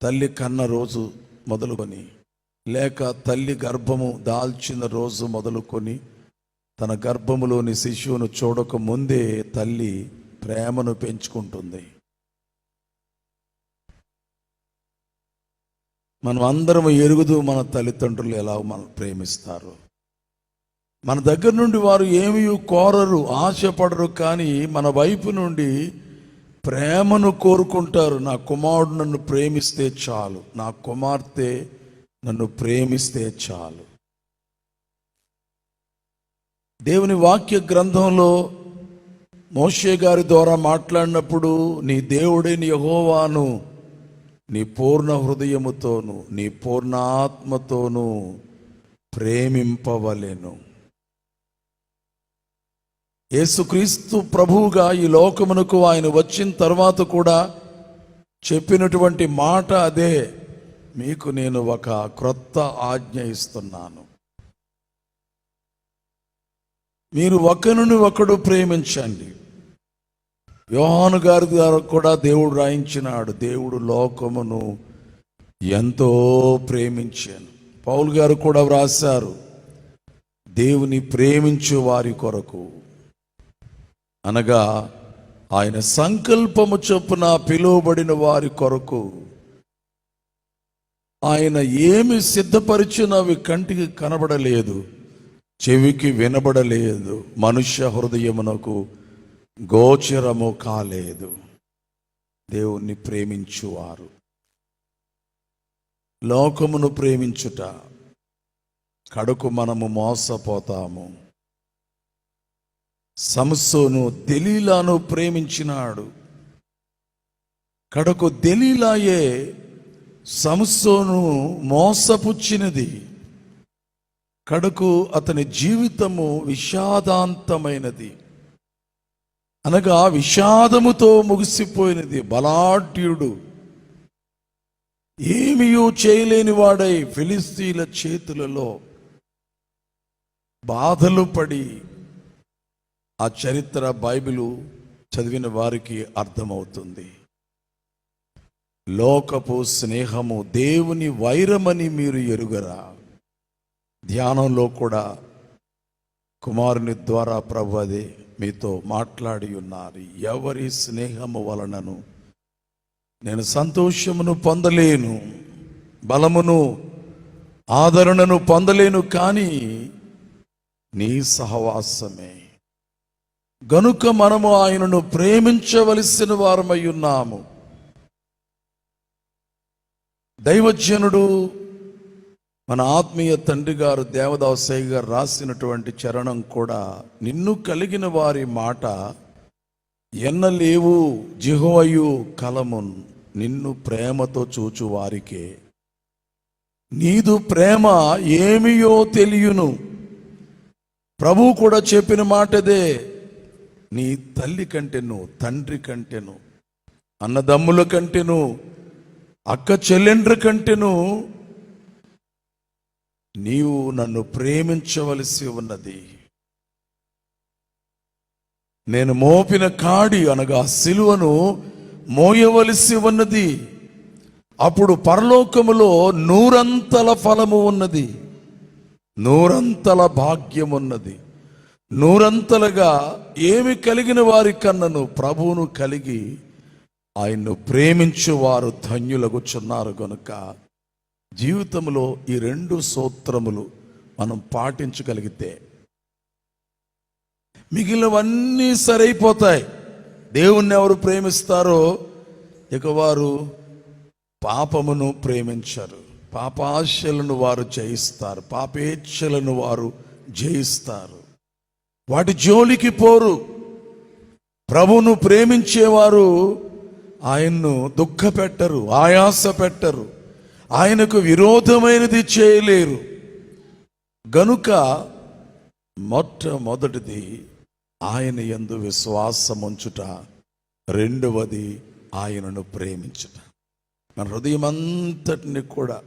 తల్లి కన్న రోజు మొదలుకొని, లేక తల్లి గర్భము దాల్చిన రోజు మొదలుకొని, తన గర్భములోని శిశువును చూడక ముందే తల్లి ప్రేమను పెంచుకుంటుంది. మనం అందరం ఎరుగుదు మన తల్లిదండ్రులు ఎలా మనం ప్రేమిస్తారు. మన దగ్గర నుండి వారు ఏమీ కోరరు, ఆశపడరు, కానీ మన వైపు నుండి ప్రేమను కోరుకుంటారు. నా కుమారుడు నన్ను ప్రేమిస్తే చాలు, నా కుమార్తె నన్ను ప్రేమిస్తే చాలు. దేవుని వాక్య గ్రంథంలో మోషే గారి ద్వారా మాట్లాడినప్పుడు, నీ దేవుడైన యెహోవాను నీ పూర్ణ హృదయముతోను నీ పూర్ణ ఆత్మతోను ప్రేమింపవలెను. యేసుక్రీస్తు ప్రభువుగా ఈ లోకమునకు ఆయన వచ్చిన తర్వాత కూడా చెప్పినటువంటి మాట అదే, మీకు నేను ఒక క్రొత్త ఆజ్ఞ ఇస్తున్నాను, మీరు ఒకరిని ఒకడు ప్రేమించండి. యోహాను గారి ద్వారా కూడా దేవుడు రాయించినాడు, దేవుడు లోకమును ఎంతో ప్రేమించాను. పౌలు గారు కూడా వ్రాశారు, దేవుని ప్రేమించు వారి కొరకు, అనగా ఆయన సంకల్పము చొప్పున పిలువబడిన వారి కొరకు ఆయన ఏమి సిద్ధపరిచినవి కంటికి కనబడలేదు, చెవికి వినబడలేదు, మనుష్య హృదయమునకు గోచరము కాలేదు. దేవుణ్ణి ప్రేమించువారు. లోకమును ప్రేమించుట కడకు మనము మోసపోతాము. సంసోను దెలీలాను ప్రేమించినాడు, కడకు దెలీలాయే సంసోను మోసపుచ్చినది. కడకు అతని జీవితము విషాదాంతమైనది, అనగా విషాదముతో ముగిసిపోయినది. బలాఢ్యుడు, ఏమీయూ చేయలేని వాడై ఫిలిస్తీన్ల చేతులలో బాధలు పడి, ఆ చరిత్ర బైబిలు చదివిన వారికి అర్థమవుతుంది. లోకపు స్నేహము దేవుని వైరమని మీరు ఎరుగరా? ధ్యానంలో కూడా కుమారుని ద్వారా ప్రభు అదే మీతో మాట్లాడి ఉన్నారు. ఎవరి స్నేహము వలనను నేను సంతోషమును పొందలేను, బలమును ఆదరణను పొందలేను, కానీ నీ సహవాసమే. గనుక మనము ఆయనను ప్రేమించవలసిన వారమై ఉన్నాము. దైవజనుడు మన ఆత్మీయ తండ్రి గారు దేవదాసయ్య గారు రాసినటువంటి చరణం కూడా, నిన్ను కలిగిన వారి మాట ఎన్నలేవు జెహోవాయు కలమున్, నిన్ను ప్రేమతో చూచు వారికే నీదు ప్రేమ ఏమియో తెలియను. ప్రభువు కూడా చెప్పిన మాటదే, నీ తల్లి కంటెను, తండ్రి కంటెను, అన్నదమ్ముల కంటెను, అక్క చెల్లెండ్ర కంటెను నీవు నన్ను ప్రేమించవలసి ఉన్నది. నేను మోపిన కాడి అనగా సిలువను మోయవలసి ఉన్నది. అప్పుడు పరలోకములో 100 ఫలము ఉన్నది, 100 భాగ్యం ఉన్నది. 100 ఏమి కలిగిన వారి కన్నను ప్రభువును కలిగి ఆయన్ను ప్రేమించువారు ధన్యులగుచున్నారు. గనుక జీవితంలో ఈ 2 సూత్రములు మనం పాటించగలిగితే మిగిలినవన్నీ సరైపోతాయి. దేవుణ్ణి ఎవరు ప్రేమిస్తారో ఇక వారు పాపమును ప్రేమించరు, పాపాశలను వారు జయిస్తారు, పాపేచ్ఛలను వారు జయిస్తారు, వాటి జోలికి పోరు. ప్రభువును ప్రేమించేవారు ఆయన్ను దుఃఖ పెట్టరు, ఆయాస పెట్టరు, ఆయనకు విరోధమైనది చేయలేరు. గనుక మొట్టమొదటిది ఆయన యందు విశ్వాసముంచుట, రెండవది ఆయనను ప్రేమించుట. మన హృదయం అంతటిని కూడా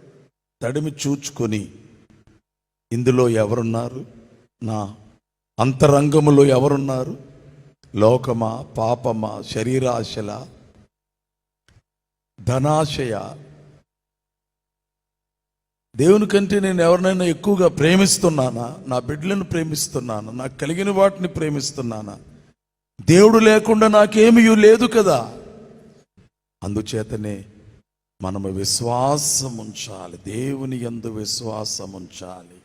తడిమి చూచుకొని, ఇందులో ఎవరున్నారు, నా అంతరంగములో ఎవరున్నారు, లోకమా, పాపమా, శరీరాశల, ధనాశయ, దేవుని కంటే నేను ఎవరినైనా ఎక్కువగా ప్రేమిస్తున్నానా? నా బిడ్డలను ప్రేమిస్తున్నానా? నాకు కలిగిన వాటిని ప్రేమిస్తున్నానా? దేవుడు లేకుండా నాకేమీ లేదు కదా. అందుచేతనే మనము విశ్వాసం ఉంచాలి, దేవుని యందు విశ్వాసం ఉంచాలి.